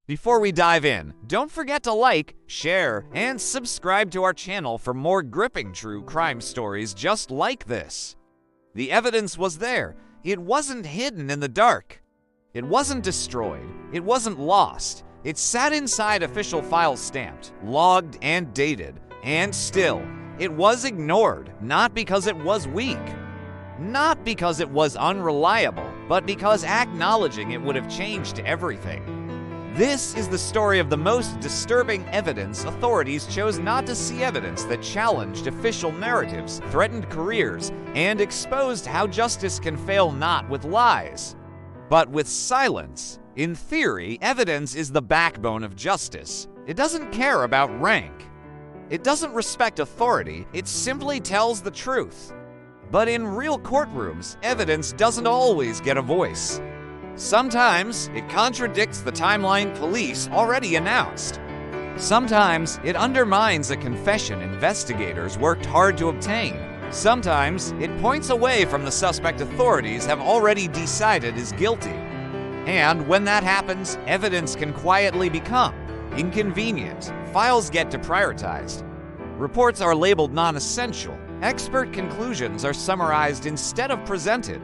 Before we dive in, don't forget to like, share, and subscribe to our channel for more gripping true crime stories just like this. The evidence was there. It wasn't hidden in the dark. It wasn't destroyed. It wasn't lost. It sat inside official files stamped, logged, and dated. And still, it was ignored, not because it was weak. Not because it was unreliable, but because acknowledging it would have changed everything. This is the story of the most disturbing evidence. Authorities chose not to see evidence that challenged official narratives, threatened careers, and exposed how justice can fail not with lies, but with silence. In theory, evidence is the backbone of justice. It doesn't care about rank. It doesn't respect authority. It simply tells the truth. But in real courtrooms, evidence doesn't always get a voice. Sometimes it contradicts the timeline police already announced. Sometimes it undermines a confession investigators worked hard to obtain. Sometimes it points away from the suspect authorities have already decided is guilty. And when that happens, evidence can quietly become inconvenient. Files get deprioritized. Reports are labeled non-essential. Expert conclusions are summarized instead of presented.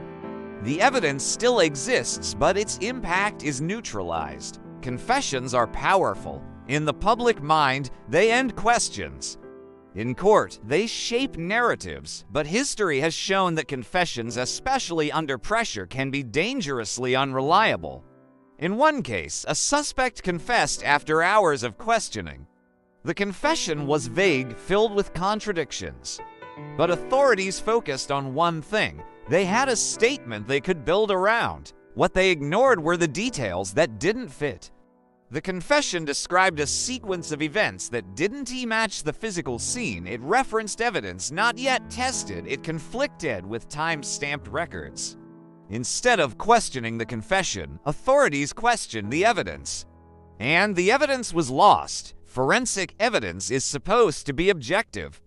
The evidence still exists, but its impact is neutralized. Confessions are powerful. In the public mind, they end questions. In court, they shape narratives, but history has shown that confessions, especially under pressure, can be dangerously unreliable. In one case, a suspect confessed after hours of questioning. The confession was vague, filled with contradictions. But authorities focused on one thing. They had a statement they could build around. What they ignored were the details that didn't fit. The confession described a sequence of events that didn't match the physical scene. It referenced evidence not yet tested. It conflicted with time-stamped records. Instead of questioning the confession, authorities questioned the evidence. And the evidence was lost. Forensic evidence is supposed to be objective.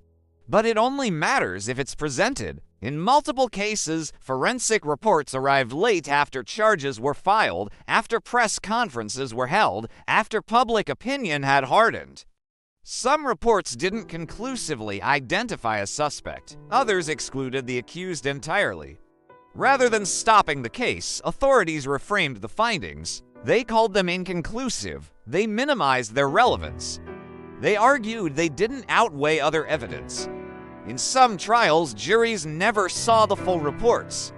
But it only matters if it's presented. In multiple cases, forensic reports arrived late after charges were filed, after press conferences were held, after public opinion had hardened. Some reports didn't conclusively identify a suspect. Others excluded the accused entirely. Rather than stopping the case, authorities reframed the findings. They called them inconclusive. They minimized their relevance. They argued they didn't outweigh other evidence. In some trials, juries never saw the full reports.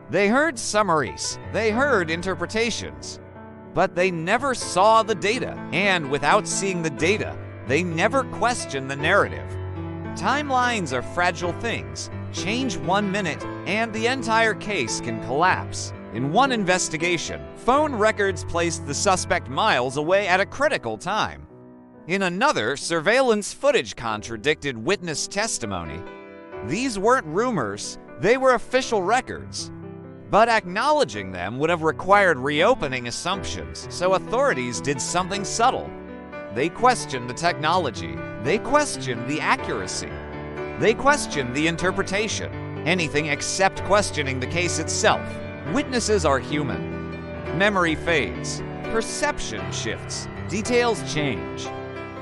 They heard summaries, they heard interpretations, but they never saw the data. And without seeing the data, they never questioned the narrative. Timelines are fragile things. Change 1 minute, and the entire case can collapse. In one investigation, phone records placed the suspect miles away at a critical time. In another, surveillance footage contradicted witness testimony. These weren't rumors, they were official records. But acknowledging them would have required reopening assumptions, so authorities did something subtle. They questioned the technology, they questioned the accuracy, they questioned the interpretation, anything except questioning the case itself. Witnesses are human. Memory fades, perception shifts, details change.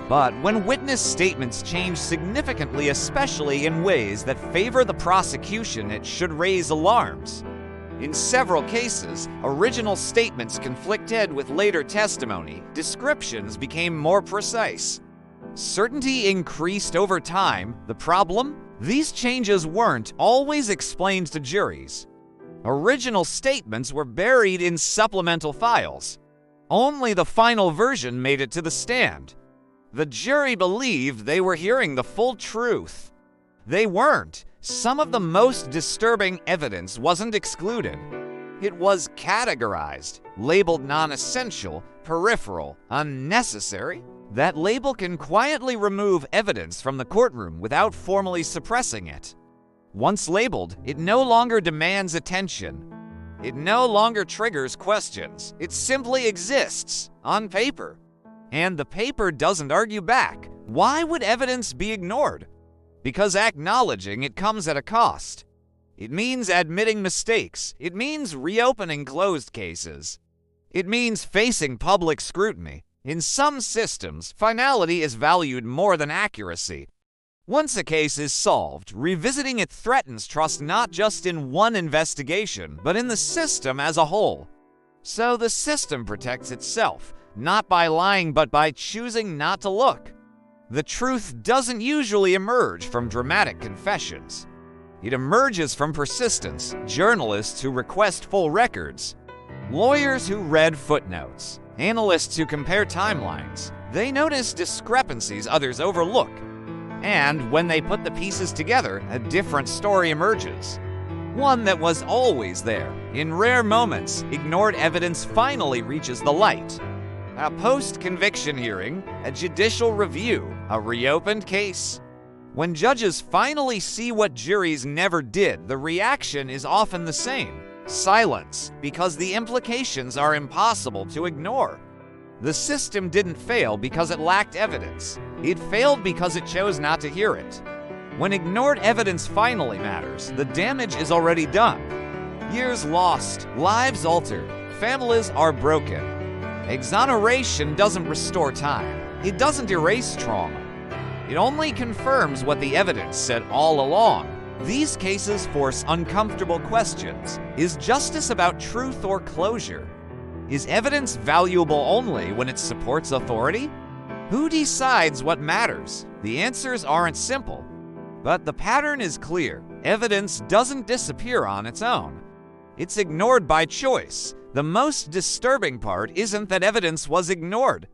But when witness statements change significantly, especially in ways that favor the prosecution, it should raise alarms. In several cases, original statements conflicted with later testimony. Descriptions became more precise. Certainty increased over time. The problem? These changes weren't always explained to juries. Original statements were buried in supplemental files. Only the final version made it to the stand. The jury believed they were hearing the full truth. They weren't. Some of the most disturbing evidence wasn't excluded. It was categorized, labeled non-essential, peripheral, unnecessary. That label can quietly remove evidence from the courtroom without formally suppressing it. Once labeled, it no longer demands attention. It no longer triggers questions. It simply exists on paper. And the paper doesn't argue back. Why would evidence be ignored? Because acknowledging it comes at a cost. It means admitting mistakes. It means reopening closed cases. It means facing public scrutiny. In some systems, finality is valued more than accuracy. Once a case is solved, revisiting it threatens trust not just in one investigation, but in the system as a whole. So the system protects itself, not by lying but by choosing not to look. The truth doesn't usually emerge from dramatic confessions. It emerges from persistence, journalists who request full records, lawyers who read footnotes, analysts who compare timelines. They notice discrepancies others overlook. And when they put the pieces together, a different story emerges. One that was always there. In rare moments, ignored evidence finally reaches the light. A post-conviction hearing, a judicial review, a reopened case. When judges finally see what juries never did, the reaction is often the same: silence, because the implications are impossible to ignore. The system didn't fail because it lacked evidence. It failed because it chose not to hear it. When ignored evidence finally matters, the damage is already done. Years lost, lives altered, families are broken. Exoneration doesn't restore time. It doesn't erase trauma. It only confirms what the evidence said all along. These cases force uncomfortable questions. Is justice about truth or closure? Is evidence valuable only when it supports authority? Who decides what matters? The answers aren't simple, but the pattern is clear. Evidence doesn't disappear on its own. It's ignored by choice. The most disturbing part isn't that evidence was ignored.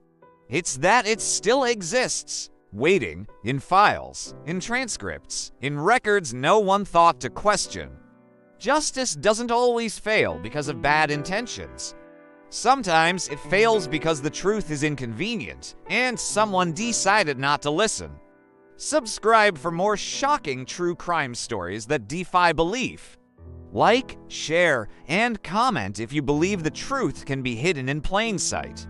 It's that it still exists, waiting, in files, in transcripts, in records no one thought to question. Justice doesn't always fail because of bad intentions. Sometimes it fails because the truth is inconvenient and someone decided not to listen. Subscribe for more shocking true crime stories that defy belief. Like, share, and comment if you believe the truth can be hidden in plain sight.